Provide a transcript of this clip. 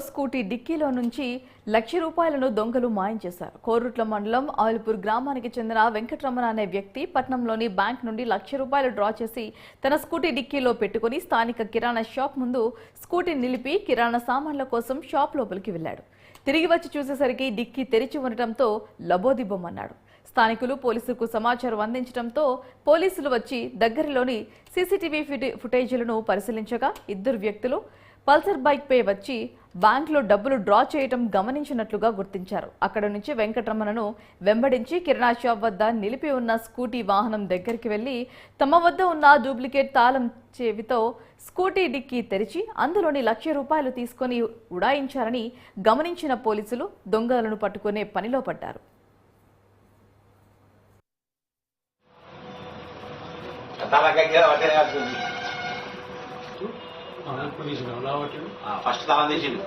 Scooty డిక్కీలో నుంచి ₹1,00,000 దొంగలు మాయం చేశారు. కోరుట్ల మండలం ఆయిల్పూర్ గ్రామానికి చెందిన వెంకటరమణ అనే వ్యక్తి పట్నంలోని బ్యాంక్ నుండి ₹1,00,000 డ్రా చేసి తన స్కూటీ డిక్కీలో పెట్టుకుని స్థానిక కిరాణా షాప్ ముందు స్కూటీ నిలిపి కిరాణా సామాన్ల కోసం షాప్ లోపలికి వెళ్లాడు. తిరిగి వచ్చి చూసేసరికి డిక్కీ తెరిచి ఉండటంతో లబోదిబ్బమన్నాడు. స్థానికులు పోలీసులకు సమాచారం అందించడంతో పోలీసులు వచ్చి దగ్గరలోని సీసీటీవీ ఫుటేజీలను పరిశీలించగా ఇద్దరు వ్యక్తులు పల్సర్ బైక్ పై వచ్చి బ్యాంకులో డబ్బులు డ్రా చేయడం గమనించినట్లుగా గుర్తించారు. అక్కడ నుంచి వెంకటరమణను వెంబడించి కిరాణా షాప్ వద్ద నిలిపి ఉన్న స్కూటీ వాహనం దగ్గరికి వెళ్లి తమ వద్ద ఉన్న డూప్లికేట్ తాళం చెవితో స్కూటీ డిక్కీ తెరిచి అందులోని ₹1,00,000 తీసుకుని ఉడాయించారని గమనించిన పోలీసులు దొంగలను పట్టుకునే పనిలో పడ్డారు. ఫస్ట్ తాళం తీసిండు.